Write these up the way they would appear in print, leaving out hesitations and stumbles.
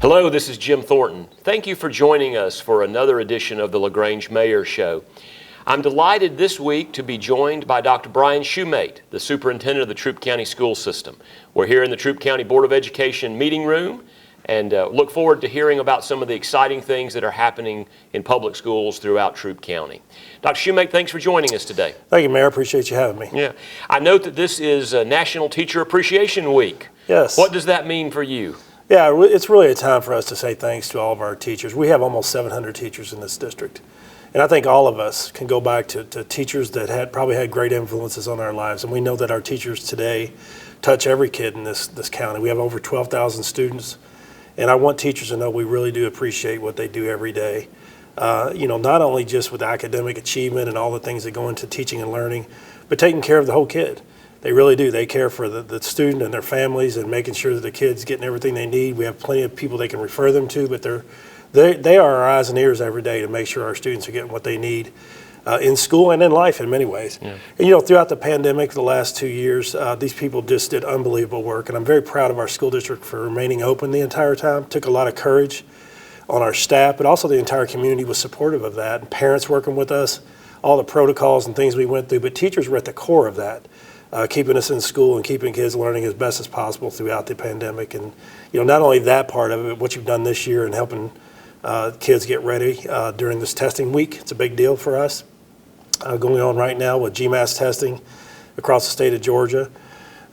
Hello, this is Jim Thornton. Thank you for joining us for another edition of the LaGrange Mayor Show. I'm delighted this week to be joined by Dr. Brian Shumate, the Superintendent of the Troup County School System. We're here in the Troup County Board of Education meeting room and look forward to hearing about some of the exciting things that are happening in public schools throughout Troup County. Dr. Shumate, thanks for joining us today. Thank you, Mayor. Appreciate you having me. Yeah. I note that this is National Teacher Appreciation Week. Yes. What does that mean for you? Yeah, it's really a time for us to say thanks to all of our teachers. We have almost 700 teachers in this district. And I think all of us can go back to teachers that probably had great influences on our lives. And we know that our teachers today touch every kid in this county. We have over 12,000 students. And I want teachers to know we really do appreciate what they do every day. Not only just with academic achievement and all the things that go into teaching and learning, but taking care of the whole kid. They really do. They care for the student and their families and making sure that the kid's getting everything they need. We have plenty of people they can refer them to, but they are our eyes and ears every day to make sure our students are getting what they need in school and in life in many ways. Yeah. And throughout the pandemic, the last 2 years, these people just did unbelievable work, and I'm very proud of our school district for remaining open the entire time. Took a lot of courage on our staff, but also the entire community was supportive of that, and parents working with us, all the protocols and things we went through, but teachers were at the core of that. Keeping us in school and keeping kids learning as best as possible throughout the pandemic. And not only that part of it, what you've done this year and helping kids get ready during this testing week. It's a big deal for us. Going on right now with GMAS testing across the state of Georgia.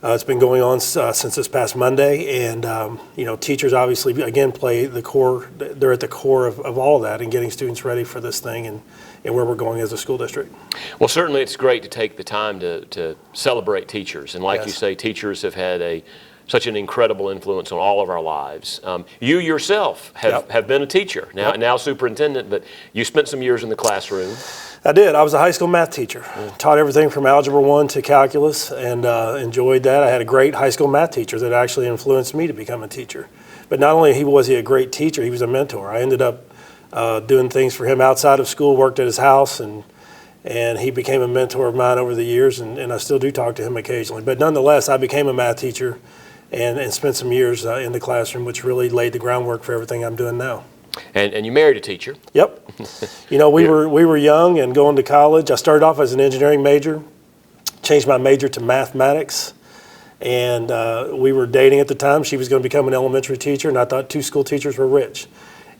It's been going on since this past Monday, and teachers obviously again play the core. They're at the core of all of that and getting students ready for this thing and where we're going as a school district. Well, certainly it's great to take the time to celebrate teachers, and like Yes. you say, teachers have had such an incredible influence on all of our lives. You yourself have been a teacher, now superintendent, but you spent some years in the classroom. I did. I was a high school math teacher. Taught everything from Algebra 1 to calculus, and enjoyed that. I had a great high school math teacher that actually influenced me to become a teacher. But not only was he a great teacher, he was a mentor. I ended up doing things for him outside of school, worked at his house, and he became a mentor of mine over the years, and I still do talk to him occasionally. But nonetheless, I became a math teacher and spent some years in the classroom, which really laid the groundwork for everything I'm doing now. And you married a teacher. Yep. We were young and going to college. I started off as an engineering major, changed my major to mathematics, and we were dating at the time. She was going to become an elementary teacher, and I thought 2 school teachers were rich,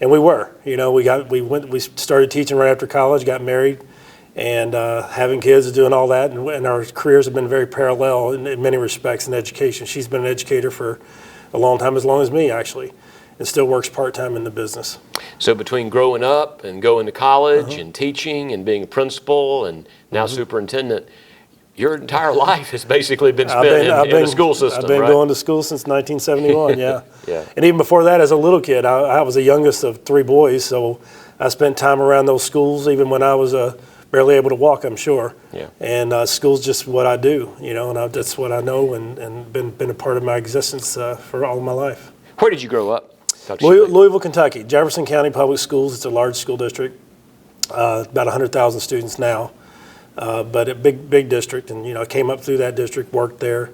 and we were. We started teaching right after college, got married, and having kids and doing all that, and our careers have been very parallel in many respects in education. She's been an educator for a long time, as long as me actually, and still works part-time in the business. So between growing up and going to college and teaching and being a principal and now superintendent, your entire life has basically been spent in the school system, I've been right? going to school since 1971, yeah. Yeah. And even before that, as a little kid, I was the youngest of 3 boys, so I spent time around those schools even when I was barely able to walk, I'm sure. Yeah. And school's just what I do, and that's what I know and been a part of my existence for all of my life. Where did you grow up? Louisville, Kentucky, Jefferson County Public Schools. It's a large school district, about 100,000 students now, but a big district. And I came up through that district, worked there,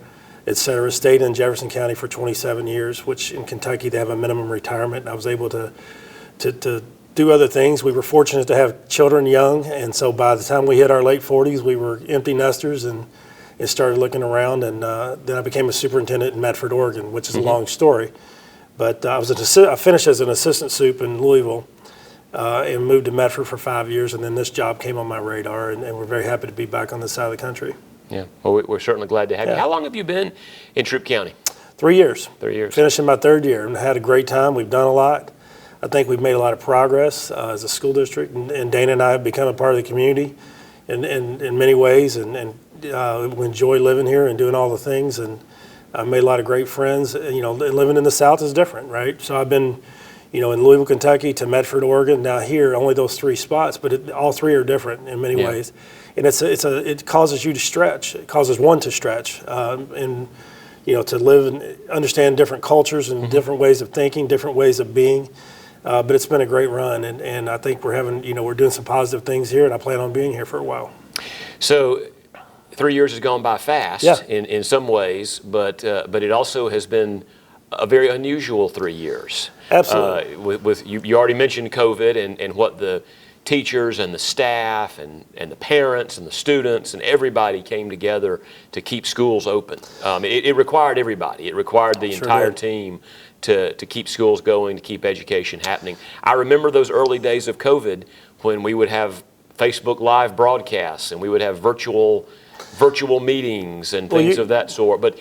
et cetera. Stayed in Jefferson County for 27 years, which in Kentucky they have a minimum retirement. And I was able to do other things. We were fortunate to have children young, and so by the time we hit our late 40s, we were empty nesters and started looking around. And then I became a superintendent in Medford, Oregon, which is a long story. But I finished as an assistant sup in Louisville and moved to Medford for 5 years, and then this job came on my radar, and we're very happy to be back on this side of the country. Yeah, well, we're certainly glad to have you. How long have you been in Troup County? 3 years. 3 years. Finishing my 3rd year, and had a great time. We've done a lot. I think we've made a lot of progress as a school district, and Dana and I have become a part of the community in many ways, and we enjoy living here and doing all the things, and I've made a lot of great friends. Living in the South is different, right? So I've been, in Louisville, Kentucky to Medford, Oregon. Now here, only those 3 spots, but all 3 are different in many ways. And it causes you to stretch. It causes one to stretch, and to live and understand different cultures and different ways of thinking, different ways of being. But it's been a great run, and I think we're doing some positive things here, and I plan on being here for a while. So 3 years has gone by fast in some ways, but it also has been a very unusual 3 years. Absolutely. With you already mentioned COVID and what the teachers and the staff and the parents and the students and everybody came together to keep schools open. It required everybody. It required the entire team to keep schools going, to keep education happening. I remember those early days of COVID when we would have Facebook Live broadcasts and we would have virtual meetings and things of that sort. But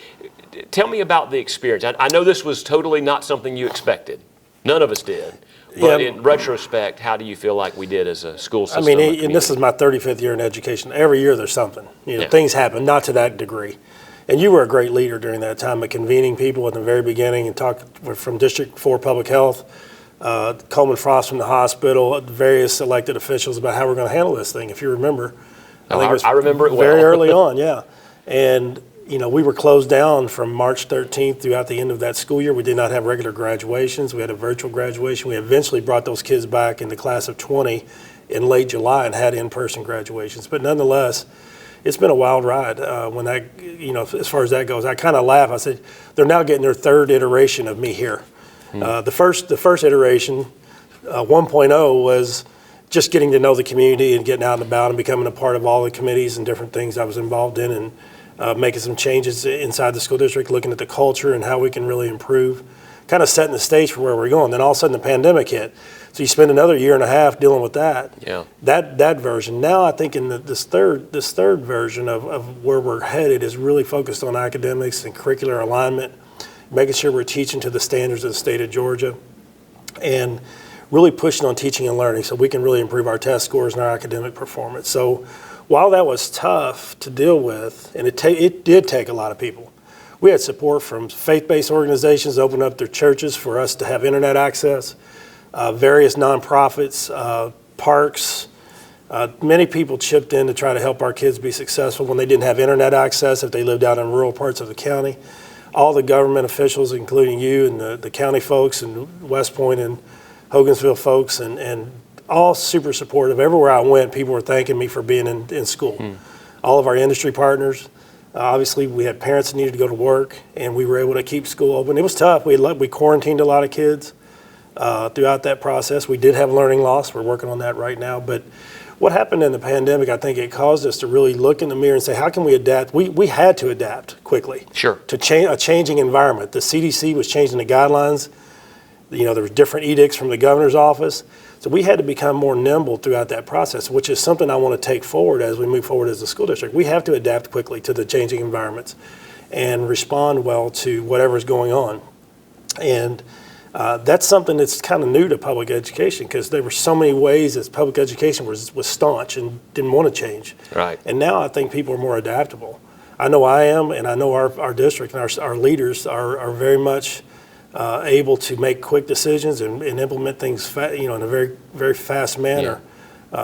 tell me about the experience. I know this was totally not something you expected. None of us did. But in retrospect, how do you feel like we did as a school system? I mean, and this is my 35th year in education. Every year there's something. Things happen, not to that degree. And you were a great leader during that time of convening people at the very beginning and talk from District 4 Public Health, Coleman Frost from the hospital, various elected officials about how we're going to handle this thing, if you remember. I remember it well. Very early on, yeah. And we were closed down from March 13th throughout the end of that school year. We did not have regular graduations. We had a virtual graduation. We eventually brought those kids back in the class of 20 in late July and had in-person graduations. But nonetheless, it's been a wild ride when that, as far as that goes. I kind of laugh. I said, they're now getting their third iteration of me here. The first iteration, 1.0, was just getting to know the community and getting out and about and becoming a part of all the committees and different things I was involved in and making some changes inside the school district, looking at the culture and how we can really improve, kind of setting the stage for where we're going. Then all of a sudden the pandemic hit. So you spend another year and a half dealing with that. Yeah. That version. Now I think in this third version of where we're headed is really focused on academics and curricular alignment, making sure we're teaching to the standards of the state of Georgia, and really pushing on teaching and learning so we can really improve our test scores and our academic performance. So while that was tough to deal with, and it did take a lot of people, we had support from faith-based organizations opening up their churches for us to have internet access, various nonprofits, parks. Many people chipped in to try to help our kids be successful when they didn't have internet access, if they lived out in rural parts of the county. All the government officials, including you and the county folks and West Point and Hogansville folks, and all super supportive. Everywhere I went, people were thanking me for being in school. All of our industry partners. Obviously, we had parents that needed to go to work, and we were able to keep school open. It was tough. We quarantined a lot of kids throughout that process. We did have learning loss. We're working on that right now. But what happened in the pandemic, I think it caused us to really look in the mirror and say, how can we adapt? We had to adapt quickly to a changing environment. The CDC was changing the guidelines. There were different edicts from the governor's office. So we had to become more nimble throughout that process, which is something I want to take forward as we move forward as a school district. We have to adapt quickly to the changing environments and respond well to whatever's going on. And that's something that's kind of new to public education, because there were so many ways that public education was staunch and didn't want to change. Right. And now I think people are more adaptable. I know I am, and I know our district and our leaders are very much able to make quick decisions and implement things in a very, very fast manner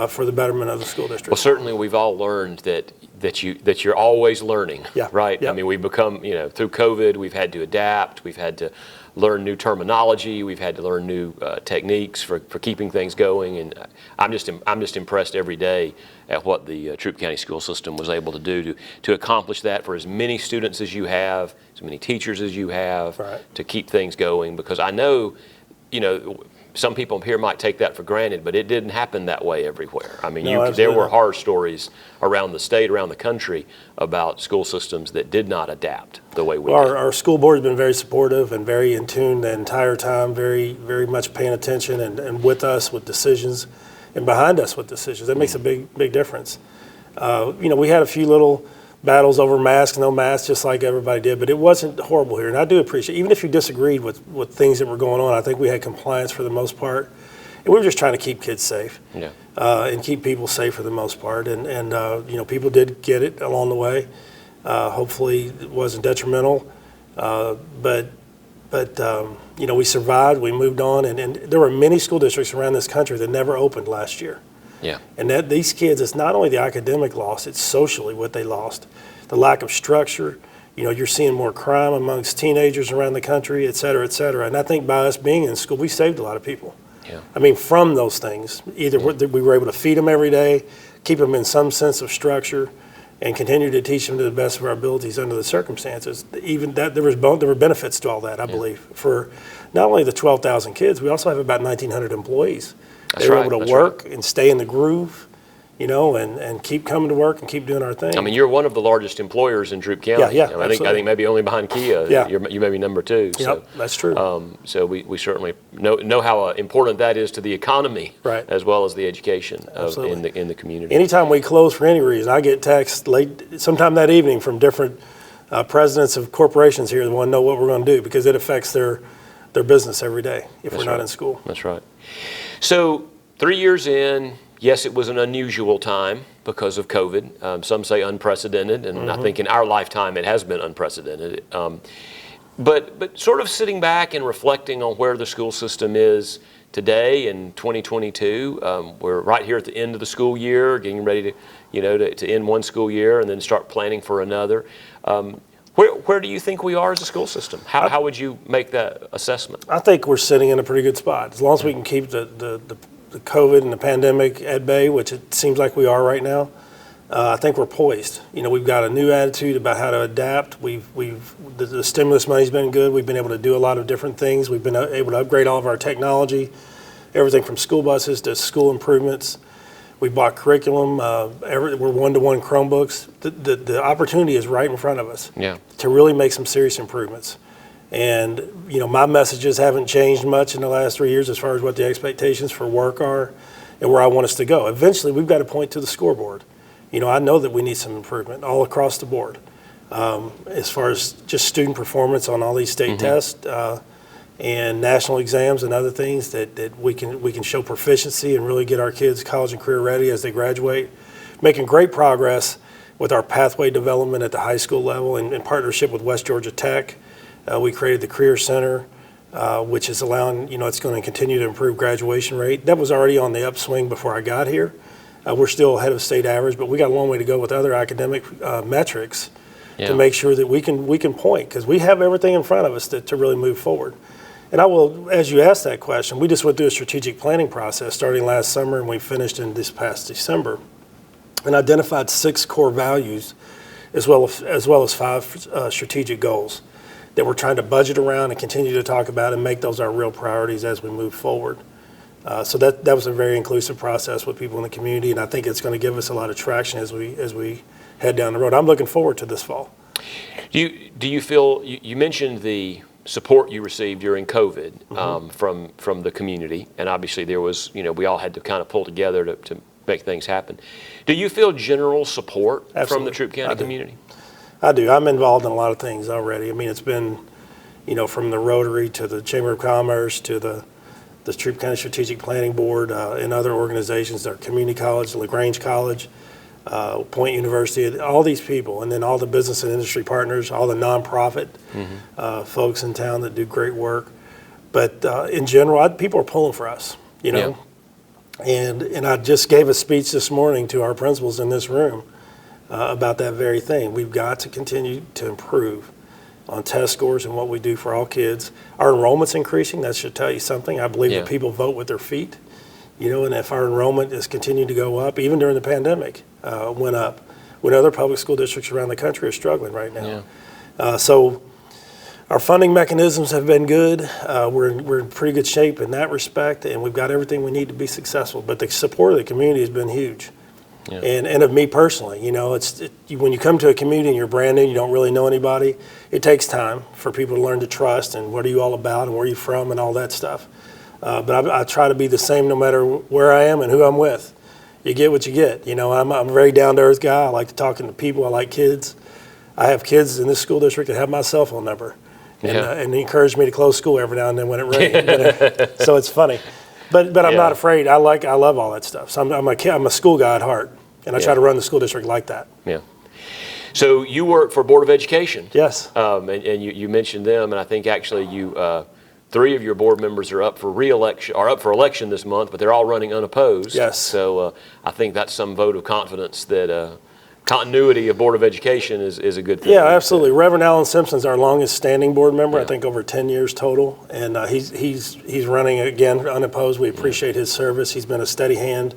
for the betterment of the school district. Well, certainly we've all learned that you're always learning, right? Yeah. I mean, we've become, through COVID, we've had to adapt, we've had to learn new terminology, we've had to learn new techniques for keeping things going, and I'm just impressed every day at what the Troup County School System was able to do to accomplish that for as many students as you have, as many teachers as you have, to keep things going, because I know, some people here might take that for granted, but it didn't happen that way everywhere. I mean, there were horror stories around the state, around the country, about school systems that did not adapt the way we did. Our school board has been very supportive and very in tune the entire time, very, very much paying attention and with us with decisions and behind us with decisions. That makes a big, big difference. We had a few little battles over masks, no masks, just like everybody did, but it wasn't horrible here. And I do appreciate, even if you disagreed with things that were going on, I think we had compliance for the most part. And we were just trying to keep kids safe and keep people safe for the most part. And people did get it along the way. Hopefully it wasn't detrimental. But we survived, we moved on. And there were many school districts around this country that never opened last year. Yeah. And these kids, it's not only the academic loss, it's socially what they lost. The lack of structure, you're seeing more crime amongst teenagers around the country, et cetera, et cetera. And I think by us being in school, we saved a lot of people. Yeah. I mean, from those things, either we were able to feed them every day, keep them in some sense of structure, and continue to teach them to the best of our abilities under the circumstances. Even that, there were benefits to all that, I believe. For not only the 12,000 kids, we also have about 1,900 employees. They were able to work and stay in the groove, and keep coming to work and keep doing our thing. I mean, you're one of the largest employers in Troup County. Yeah, I think maybe only behind Kia. Yeah. You may be number 2. Yep, that's true. So we certainly know how important that is to the economy, right, as well as the education in the community. Anytime we close for any reason, I get texts late sometime that evening from different presidents of corporations here that want to know what we're going to do, because it affects their business every day if we're not in school. That's right. So 3 years in, yes, it was an unusual time because of COVID. Some say unprecedented, and I think in our lifetime it has been unprecedented. But sort of sitting back and reflecting on where the school system is today in 2022, we're right here at the end of the school year, getting ready to end one school year and then start planning for another. Where do you think we are as a school system? How would you make that assessment? I think we're sitting in a pretty good spot. As long as we can keep the COVID and the pandemic at bay, which it seems like we are right now, I think we're poised. We've got a new attitude about how to adapt. The stimulus money's been good. We've been able to do a lot of different things. We've been able to upgrade all of our technology, everything from school buses to school improvements. We bought curriculum. We're one-to-one Chromebooks. The opportunity is right in front of us to really make some serious improvements. And, my messages haven't changed much in the last 3 years as far as what the expectations for work are and where I want us to go. Eventually, we've got to point to the scoreboard. I know that we need some improvement all across the board as far as just student performance on all these state tests and national exams and other things that we can show proficiency and really get our kids college and career ready as they graduate. Making great progress with our pathway development at the high school level in partnership with West Georgia Tech. We created the Career Center, which is allowing, it's going to continue to improve graduation rate. That was already on the upswing before I got here. We're still ahead of state average, but we got a long way to go with other academic metrics to make sure that we can point, because we have everything in front of us to really move forward. And I will, as you asked that question, we just went through a strategic planning process starting last summer, and we finished in this past December, and identified 6 core values as well as 5 strategic goals that we're trying to budget around and continue to talk about and make those our real priorities as we move forward. So that was a very inclusive process with people in the community, and I think it's going to give us a lot of traction as we head down the road. I'm looking forward to this fall. Do you feel, you mentioned the support you received during COVID from the community, and obviously there was, we all had to kind of pull together to make things happen. Do you feel general support from the Troup County community? I do. I'm involved in a lot of things already. I mean, it's been, from the Rotary to the Chamber of Commerce to the Troup County Strategic Planning Board and other organizations, our community college, LaGrange College, Point University, all these people, and then all the business and industry partners, all the nonprofit folks in town that do great work. But in general, people are pulling for us, And I just gave a speech this morning to our principals in this room about that very thing. We've got to continue to improve on test scores and what we do for all kids. Our enrollment's increasing. That should tell you something. I believe that people vote with their feet, and if our enrollment is continuing to go up, even during the pandemic, went up, when other public school districts around the country are struggling right now. So our funding mechanisms have been good. We're in pretty good shape in that respect, and we've got everything we need to be successful. But the support of the community has been huge. And of me personally, when you come to a community and you're brand new, you don't really know anybody, it takes time for people to learn to trust and what are you all about and where are you from and all that stuff. But I try to be the same no matter where I am and who I'm with. You get what you get. I'm a very down-to-earth guy. I like to talk to people. I like kids. I have kids in this school district that have my cell phone number and they encourage me to close school every now and then when it rains. So it's funny. But I'm not afraid. I love all that stuff. So I'm a school guy at heart, and I try to run the school district like that. Yeah. So you work for Board of Education. Yes. And you mentioned them, and I think actually you 3 of your board members are up for election this month, but they're all running unopposed. Yes. So I think that's some vote of confidence that continuity of Board of Education is a good thing. Yeah, absolutely. Reverend Alan Simpson's our longest standing board member, I think over 10 years total, and he's running again unopposed. We appreciate his service. He's been a steady hand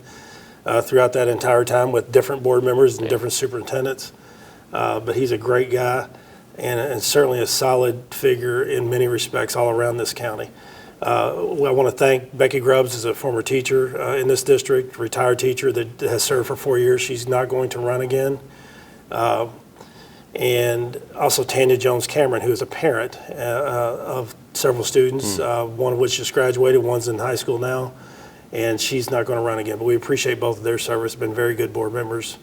throughout that entire time with different board members and different superintendents. But he's a great guy and certainly a solid figure in many respects all around this county. I want to thank Becky Grubbs as a former teacher in this district, retired teacher that has served for 4 years. She's not going to run again. And also Tanya Jones Cameron, who is a parent of several students, one of which just graduated, one's in high school now, and she's not going to run again. But we appreciate both of their service, been very good board members,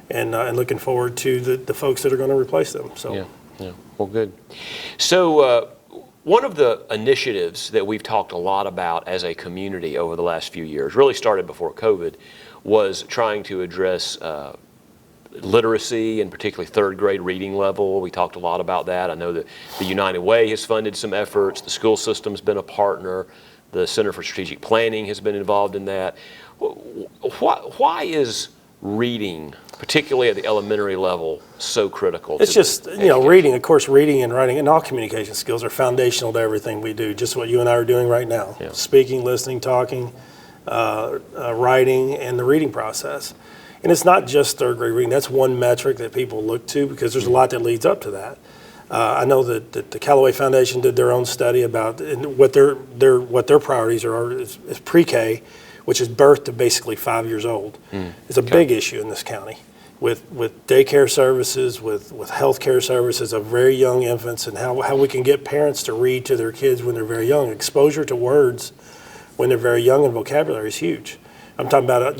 and looking forward to the folks that are going to replace them. So. Yeah, well, good. So one of the initiatives that we've talked a lot about as a community over the last few years, really started before COVID, was trying to address literacy, and particularly third grade reading level. We talked a lot about that. I know that the United Way has funded some efforts. The school system's been a partner. The Center for Strategic Planning has been involved in that. Why is reading, particularly at the elementary level, so critical? It's just, reading, of course, reading and writing and all communication skills are foundational to everything we do, just what you and I are doing right now. Yeah. Speaking, listening, talking, writing, and the reading process. And it's not just third grade reading. That's one metric that people look to because there's a lot that leads up to that. I know that the Callaway Foundation did their own study about what their priorities are is pre-K, which is birth to basically 5 years old. It's a big issue in this county with daycare services, with health care services of very young infants, and how we can get parents to read to their kids when they're very young. Exposure to words when they're very young and vocabulary is huge. I'm talking about,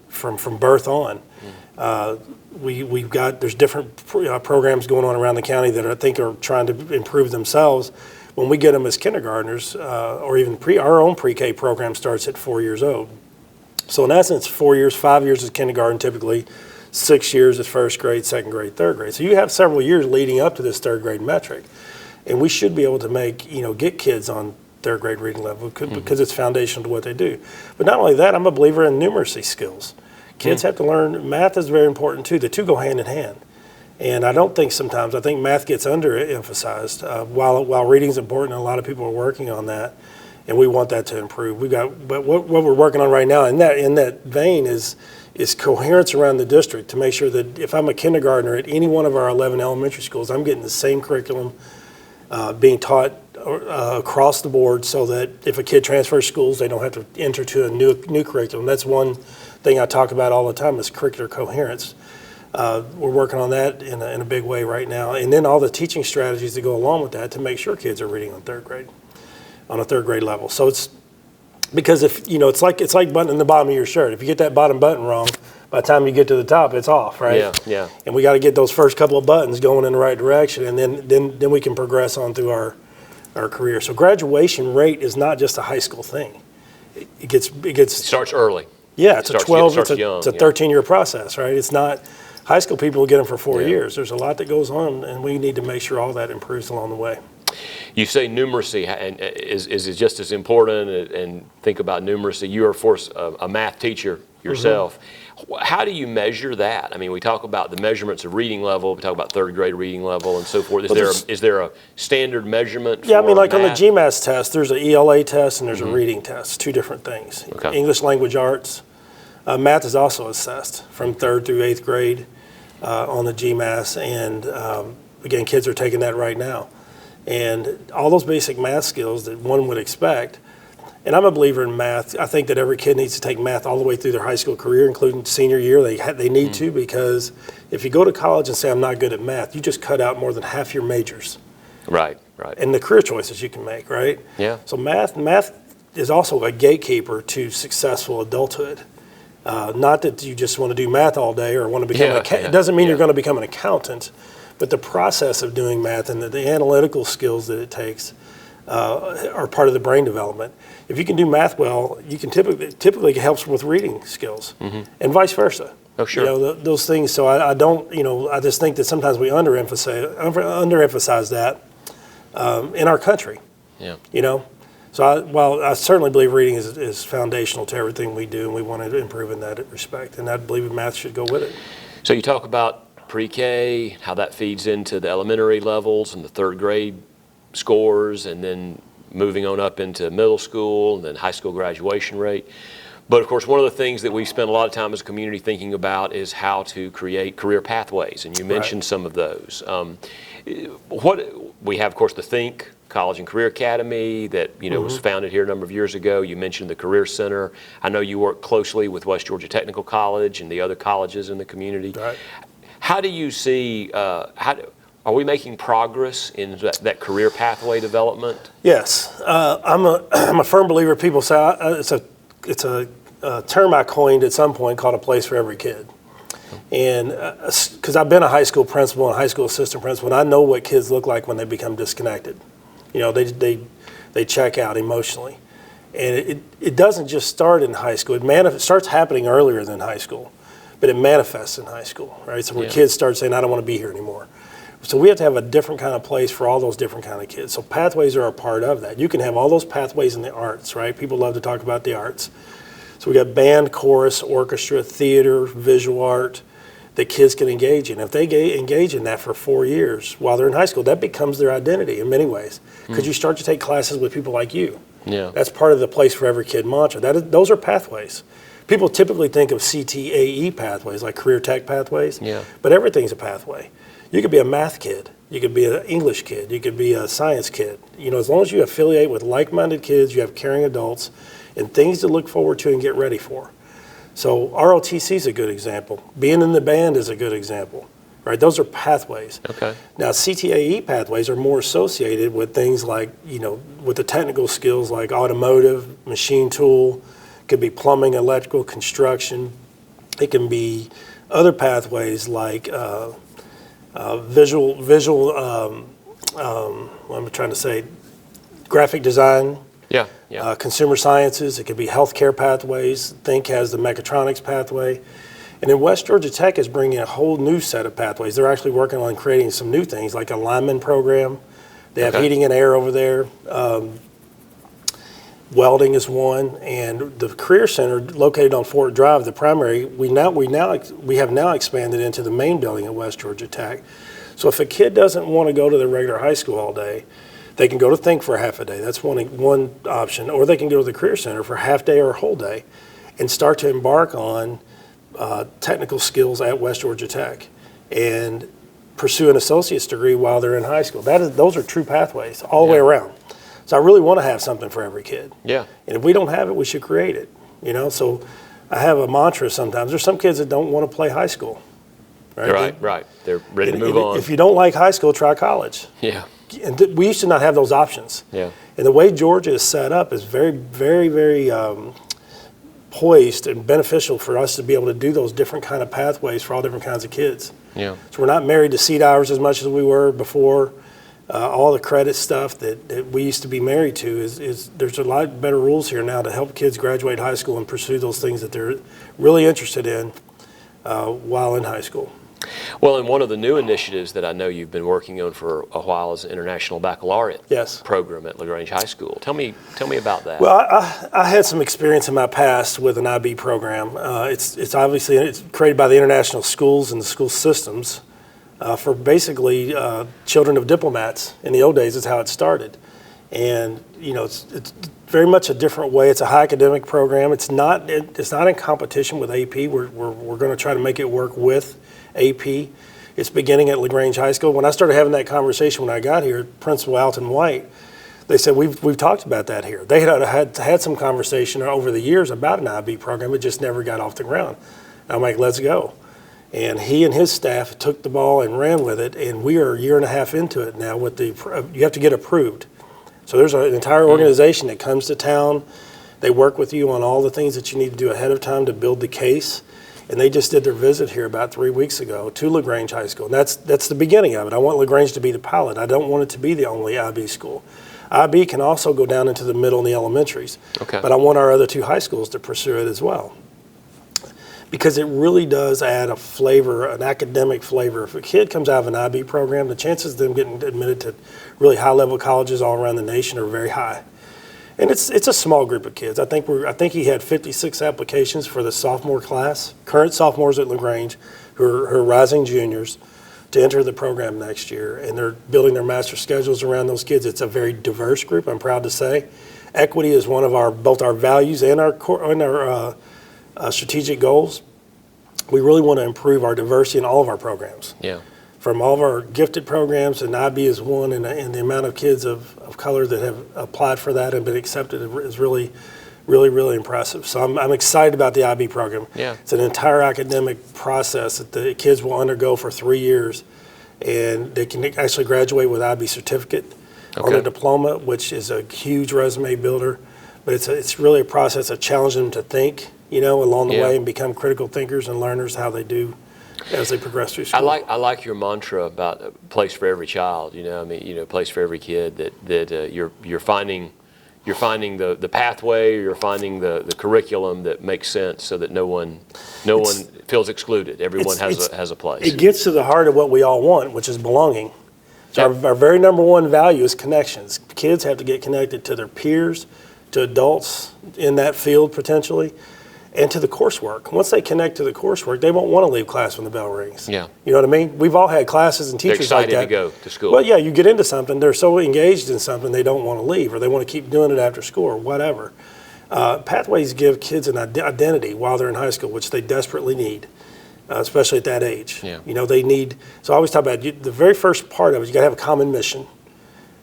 from birth on. There's different programs going on around the county that I think are trying to improve themselves. When we get them as kindergartners, or even our own pre-K program starts at 4 years old. So in essence, 4 years, 5 years is kindergarten typically, 6 years is first grade, second grade, third grade. So you have several years leading up to this third grade metric. And we should be able to get kids on third grade reading level because it's foundational to what they do. But not only that, I'm a believer in numeracy skills. Kids have to learn, math is very important too. The two go hand in hand. And I think math gets underemphasized. While reading is important, and a lot of people are working on that, and we want that to improve. But what we're working on right now in that vein is coherence around the district to make sure that if I'm a kindergartner at any one of our 11 elementary schools, I'm getting the same curriculum being taught across the board, so that if a kid transfers schools, they don't have to enter to a new curriculum. That's one thing I talk about all the time is curricular coherence. We're working on that in a big way right now, and then all the teaching strategies that go along with that to make sure kids are reading on a third grade level. So it's because it's like buttoning the bottom of your shirt. If you get that bottom button wrong, by the time you get to the top, it's off, right? Yeah. And we got to get those first couple of buttons going in the right direction, and then we can progress on through our career. So graduation rate is not just a high school thing. It starts early. Yeah, it's a 13-year young. process, right? It's not high school people will get them for 4 years. There's a lot that goes on, and we need to make sure all that improves along the way. You say numeracy is just as important, and think about numeracy. You are, of course, a math teacher yourself. How do you measure that? I mean, we talk about the measurements of reading level, we talk about third grade reading level and so forth. Is there a standard measurement for like math? On the GMAS test, there's an ELA test and there's a reading test, two different things. Okay. English language arts. Math is also assessed from 3rd through 8th grade on the GMAS, and again, kids are taking that right now. And all those basic math skills that one would expect. And I'm a believer in math. I think that every kid needs to take math all the way through their high school career, including senior year. They need to, because if you go to college and say, I'm not good at math, you just cut out more than half your majors. Right. And the career choices you can make, right? Yeah. So math is also a gatekeeper to successful adulthood. Not that you just want to do math all day or want to become it doesn't mean you're going to become an accountant, but the process of doing math and the analytical skills that it takes are part of the brain development. If you can do math well, you can typically it helps with reading skills, and vice versa. Oh, sure. Those things. So I don't, I just think that sometimes we underemphasize that in our country. Yeah. So while I certainly believe reading is foundational to everything we do, and we want to improve in that respect, and I believe math should go with it. So you talk about pre-K, how that feeds into the elementary levels and the third grade scores, and then moving on up into middle school and then high school graduation rate. But of course, one of the things that we spend a lot of time as a community thinking about is how to create career pathways, and you mentioned some of those. What we have, of course, the Think College and Career Academy that was founded here a number of years ago. You mentioned the Career Center. I know you work closely with West Georgia Technical College and the other colleges in the community. Right. How do you see? Are we making progress in that career pathway development? Yes, I'm a firm believer. People say it's a term I coined at some point called a place for every kid. And because I've been a high school principal and high school assistant principal, and I know what kids look like when they become disconnected. They check out emotionally. And it doesn't just start in high school. It starts happening earlier than high school, but it manifests in high school, right? So where kids start saying, I don't want to be here anymore. So we have to have a different kind of place for all those different kind of kids. So pathways are a part of that. You can have all those pathways in the arts, right? People love to talk about the arts. So we got band, chorus, orchestra, theater, visual art that kids can engage in. If they engage in that for 4 years while they're in high school, that becomes their identity in many ways. Because you start to take classes with people like you. Yeah. That's part of the place for every kid mantra. Those are pathways. People typically think of CTAE pathways, like career tech pathways, but everything's a pathway. You could be a math kid. You could be an English kid. You could be a science kid. As long as you affiliate with like-minded kids, you have caring adults, and things to look forward to and get ready for. So ROTC is a good example. Being in the band is a good example, right? Those are pathways. Okay. Now, CTAE pathways are more associated with things like, with the technical skills like automotive, machine tool, could be plumbing, electrical, construction. It can be other pathways like visual. What am I trying to say? Graphic design. Yeah. Consumer sciences. It could be healthcare pathways. Think has the mechatronics pathway. And then West Georgia Tech is bringing a whole new set of pathways. They're actually working on creating some new things like a lineman program. They have heating and air over there. Welding is one. And the Career Center located on Fort Drive, the primary, we have now expanded into the main building at West Georgia Tech. So if a kid doesn't want to go to the regular high school all day, they can go to Think for half a day. That's one option. Or they can go to the Career Center for half day or a whole day and start to embark on technical skills at West Georgia Tech and pursue an associate's degree while they're in high school. Those are true pathways all the way around. So I really want to have something for every kid. Yeah. And if we don't have it, we should create it. So I have a mantra sometimes. There's some kids that don't want to play high school. Right. They're ready to move on. If you don't like high school, try college. Yeah. And we used to not have those options. Yeah. And the way Georgia is set up is very, very, very poised and beneficial for us to be able to do those different kind of pathways for all different kinds of kids. Yeah. So we're not married to seat hours as much as we were before. All the credit stuff that we used to be married to is there's a lot better rules here now to help kids graduate high school and pursue those things that they're really interested in while in high school. Well, and one of the new initiatives that I know you've been working on for a while is the International Baccalaureate program at LaGrange High School. Tell me about that. Well, I had some experience in my past with an IB program. It's obviously created by the international schools and the school systems for basically children of diplomats. In the old days is how it started. And, it's very much a different way. It's a high academic program. It's not in competition with AP. We're going to try to make it work with AP. It's beginning at LaGrange High School. When I started having that conversation when I got here, Principal Alton White, they said, we've talked about that here. They had some conversation over the years about an IB program. It just never got off the ground. And I'm like, let's go. And he and his staff took the ball and ran with it, and we are a year and a half into it now. You have to get approved. So there's an entire organization that comes to town. They work with you on all the things that you need to do ahead of time to build the case. And they just did their visit here about 3 weeks ago to LaGrange High School. And that's the beginning of it. I want LaGrange to be the pilot. I don't want it to be the only IB school. IB can also go down into the middle and the elementaries. Okay. But I want our other two high schools to pursue it as well. Because it really does add a flavor, an academic flavor. If a kid comes out of an IB program, the chances of them getting admitted to really high-level colleges all around the nation are very high. And it's a small group of kids. I think he had 56 applications for the sophomore class, current sophomores at LaGrange, who are rising juniors, to enter the program next year, and they're building their master schedules around those kids. It's a very diverse group, I'm proud to say. Equity is one of both our values and our strategic goals. We really want to improve our diversity in all of our programs. Yeah. From all of our gifted programs, and IB is one, and the amount of kids of color that have applied for that and been accepted is really, really, really impressive. So I'm excited about the IB program. Yeah. It's an entire academic process that the kids will undergo for 3 years, and they can actually graduate with IB certificate on their diploma, which is a huge resume builder. But it's really a process that challenges them to think, along the way, and become critical thinkers and learners how they do as they progress through school. I like your mantra about a place for every child. A place for every kid. That you're finding the pathway, or you're finding the curriculum that makes sense, so that no one feels excluded. Everyone has a place. It gets to the heart of what we all want, which is belonging. So our very number one value is connections. Kids have to get connected to their peers, to adults in that field potentially, and to the coursework. Once they connect to the coursework, they won't want to leave class when the bell rings. Yeah. You know what I mean? We've all had classes and teachers like that. They're excited to go to school. Well, yeah, you get into something, they're so engaged in something they don't want to leave, or they want to keep doing it after school or whatever. Pathways give kids an identity while they're in high school, which they desperately need, especially at that age. Yeah. They need, so I always talk about the very first part of it, you got to have a common mission.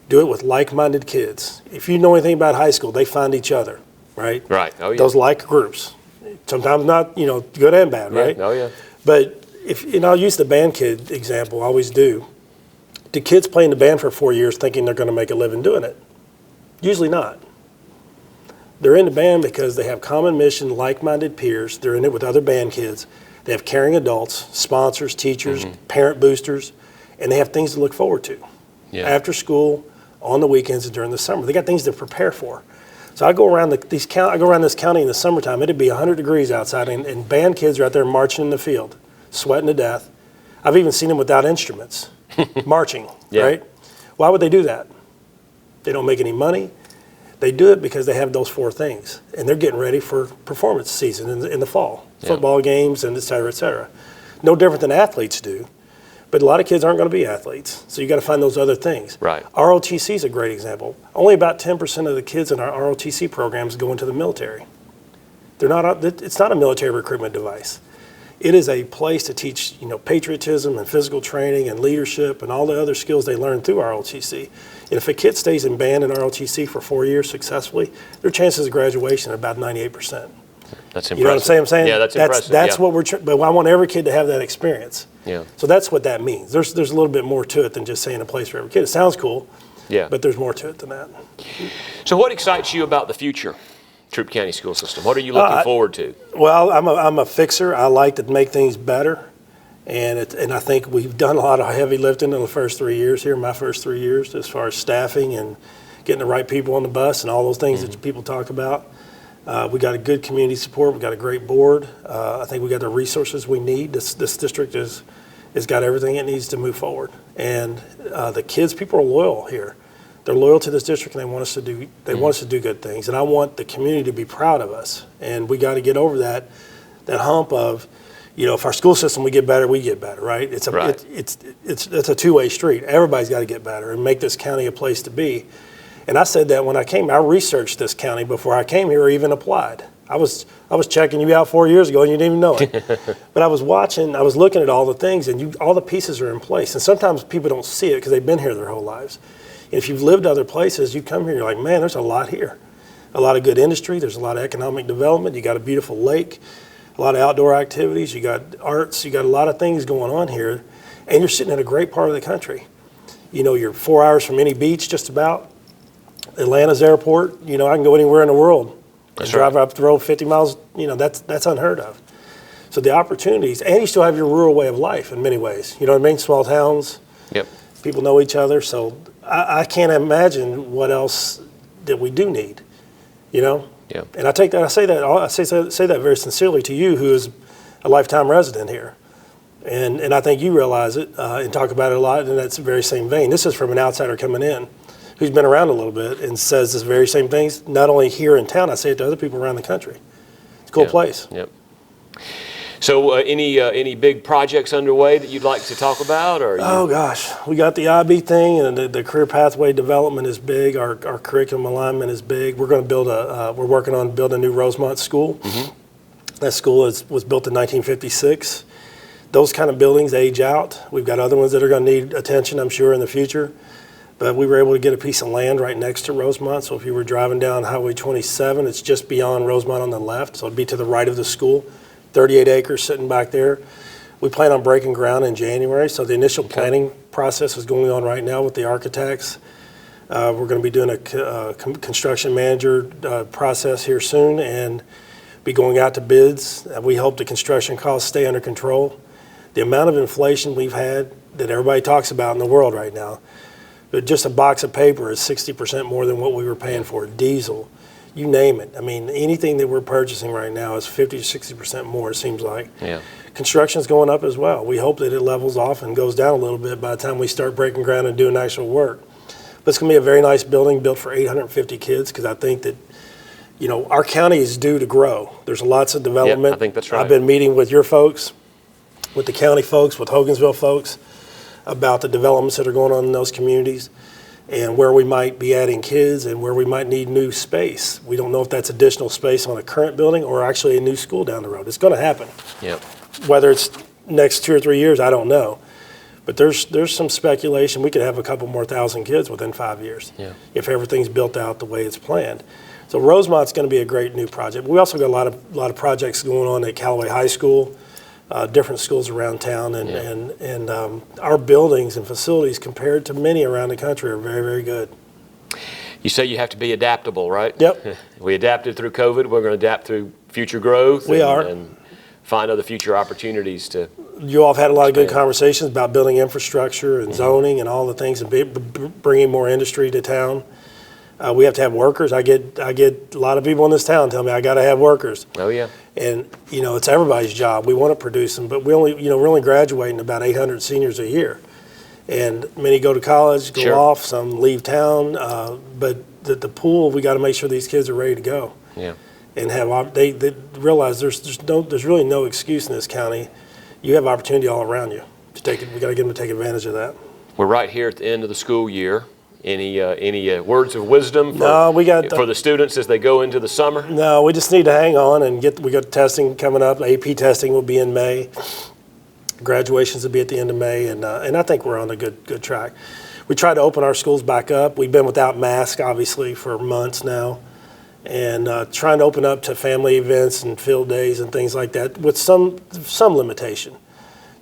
Do it with like-minded kids. If you know anything about high school, they find each other, right? Right. Oh, yeah. Those like groups. Sometimes not, good and bad, right? Oh, yeah. But I'll use the band kid example, I always do. Do kids play in the band for 4 years thinking they're going to make a living doing it? Usually not. They're in the band because they have common mission, like-minded peers. They're in it with other band kids. They have caring adults, sponsors, teachers, parent boosters, and they have things to look forward to. Yeah. After school, on the weekends, and during the summer. They got things to prepare for. So I go around this county in the summertime. It'd be 100 degrees outside, and band kids are out there marching in the field, sweating to death. I've even seen them without instruments, marching, right? Why would they do that? They don't make any money. They do it because they have those 4 things, and they're getting ready for performance season in the fall, football games, and et cetera, et cetera. No different than athletes do. But a lot of kids aren't going to be athletes, so you got to find those other things. Right. ROTC is a great example. Only about 10% of the kids in our ROTC programs go into the military. It's not a military recruitment device. It is a place to teach, patriotism and physical training and leadership and all the other skills they learn through ROTC. And if a kid stays in band and ROTC for 4 years successfully, their chances of graduation are about 98%. That's impressive. You know what I'm saying? Yeah, that's impressive. That's what but I want every kid to have that experience. Yeah. So that's what that means. There's a little bit more to it than just saying a place for every kid. It sounds cool, but there's more to it than that. So what excites you about the future Troup County School System? What are you looking forward to? Well, I'm a fixer. I like to make things better, and I think we've done a lot of heavy lifting in the first 3 years here, my first 3 years, as far as staffing and getting the right people on the bus and all those things that people talk about. We got a good community support. We got a great board. I think we got the resources we need. This district has got everything it needs to move forward. And the kids, people are loyal here. They're loyal to this district, and they want us to do. They want us to do good things. And I want the community to be proud of us. And we got to get over that hump of, if our school system we get better, right? It's a two-way street. Everybody's got to get better and make this county a place to be. And I said that when I came. I researched this county before I came here or even applied. I was checking you out 4 years ago and you didn't even know it. But I was looking at all the things, and all the pieces are in place. And sometimes people don't see it because they've been here their whole lives. And if you've lived other places, you come here, you're like, man, there's a lot here. A lot of good industry. There's a lot of economic development. You got a beautiful lake, a lot of outdoor activities. You got arts. You got a lot of things going on here. And you're sitting in a great part of the country. You're 4 hours from any beach just about. Atlanta's airport, I can go anywhere in the world and drive up the road 50 miles, that's unheard of. So the opportunities, and you still have your rural way of life in many ways. You know what I mean? Small towns, people know each other. So I can't imagine what else that we do need, Yeah. And I say that very sincerely to you, who is a lifetime resident here. And I think you realize it and talk about it a lot, and that's the very same vein. This is from an outsider coming in who's been around a little bit and says the very same things, not only here in town, I say it to other people around the country. It's a cool place. Yep. So any big projects underway that you'd like to talk about? Or Oh gosh, we got the IB thing, and the career pathway development is big. Our curriculum alignment is big. We're going to build we're working on building a new Rosemont school. That school was built in 1956. Those kind of buildings age out. We've got other ones that are going to need attention, I'm sure, in the future. But we were able to get a piece of land right next to Rosemont. So if you were driving down Highway 27, it's just beyond Rosemont on the left. So it'd be to the right of the school. 38 acres sitting back there. We plan on breaking ground in January, so the initial planning process is going on right now with the architects. We're going to be doing a construction manager process here soon and be going out to bids. We hope the construction costs stay under control. The amount of inflation we've had that everybody talks about in the world right now, but just a box of paper is 60% more than what we were paying for. Diesel, you name it. I mean, anything that we're purchasing right now is 50 to 60% more, it seems like. Yeah. Construction's going up as well. We hope that it levels off and goes down a little bit by the time we start breaking ground and doing actual work. But it's going to be a very nice building built for 850 kids, because I think that, you know, our county is due to grow. There's lots of development. Yeah, I think that's right. I've been meeting with your folks, with the county folks, with Hogansville folks, about the developments that are going on in those communities, and where we might be adding kids and where we might need new space. We don't know if that's additional space on a current building or actually a new school down the road. It's going to happen. Yep. Whether it's next 2 or 3 years, I don't know. But there's some speculation we could have a couple more thousand kids within 5 years if everything's built out the way it's planned. So Rosemont's going to be a great new project. We also got a lot of projects going on at Callaway High School, different schools around town, and our buildings and facilities compared to many around the country are very, very good. You say you have to be adaptable, right? Yep. We adapted through COVID. We're going to adapt through future growth. And find other future opportunities to. You all have had a lot of good conversations about building infrastructure and zoning and all the things, and bringing more industry to town. We have to have workers. I get a lot of people in this town tell me I got to have workers. Oh yeah. And you know, it's everybody's job. We want to produce them, but we're only graduating about 800 seniors a year, and many go to college, go off. Some leave town, but the pool, we got to make sure these kids are ready to go. Yeah. And they realize there's really no excuse in this county. You have opportunity all around you to take it. We got to get them to take advantage of that. We're right here at the end of the school year. Any words of wisdom for the students as they go into the summer? No, we just need to hang on and we got testing coming up. AP testing will be in May. Graduations will be at the end of May, and I think we're on a good track. We try to open our schools back up. We've been without masks, obviously, for months now, and trying to open up to family events and field days and things like that with some limitation,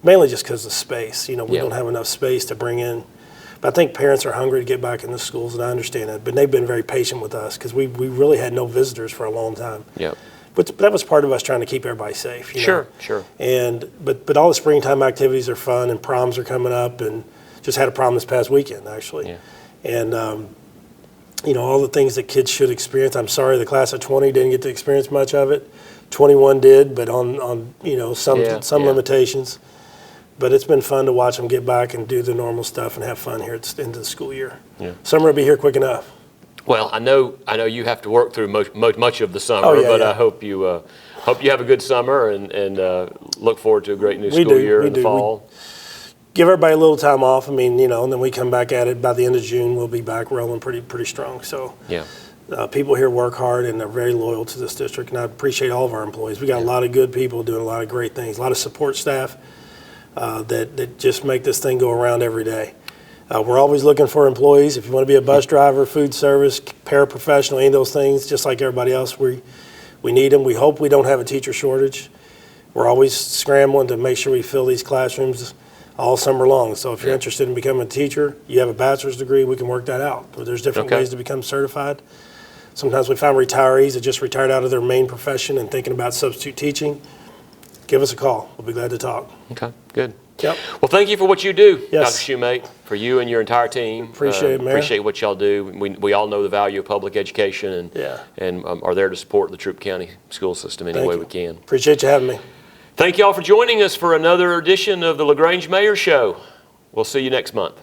mainly just because of space. You know, we don't have enough space to bring in. But I think parents are hungry to get back in the schools, and I understand that. But they've been very patient with us because we really had no visitors for a long time. Yep. But that was part of us trying to keep everybody safe. You know? Sure. And but all the springtime activities are fun, and proms are coming up, and just had a prom this past weekend actually. Yeah. And you know, all the things that kids should experience. I'm sorry the class of 20 didn't get to experience much of it. 21 did, but on you know some limitations. But it's been fun to watch them get back and do the normal stuff and have fun here at the end of the school year. Yeah. Summer will be here quick enough. Well, I know you have to work through much of the summer, but I hope you have a good summer and look forward to a great new school year in the fall. Give everybody a little time off. I mean, you know, and then we come back at it by the end of June. We'll be back rolling pretty strong. So people here work hard and they're very loyal to this district, and I appreciate all of our employees. We got a lot of good people doing a lot of great things, a lot of support staff. That just make this thing go around every day. We're always looking for employees. If you want to be a bus driver, food service, paraprofessional, any of those things, just like everybody else, we need them. We hope we don't have a teacher shortage. We're always scrambling to make sure we fill these classrooms all summer long. So if you're interested in becoming a teacher, you have a bachelor's degree, we can work that out. There's different ways to become certified. Sometimes we find retirees that just retired out of their main profession and thinking about substitute teaching. Give us a call. We'll be glad to talk. Okay, good. Yep. Well, thank you for what you do, yes. Dr. Shumate, for you and your entire team. Appreciate it, Mayor. Appreciate what y'all do. We all know the value of public education and are there to support the Troup County School System any way we can. Appreciate you having me. Thank you all for joining us for another edition of the LaGrange Mayor Show. We'll see you next month.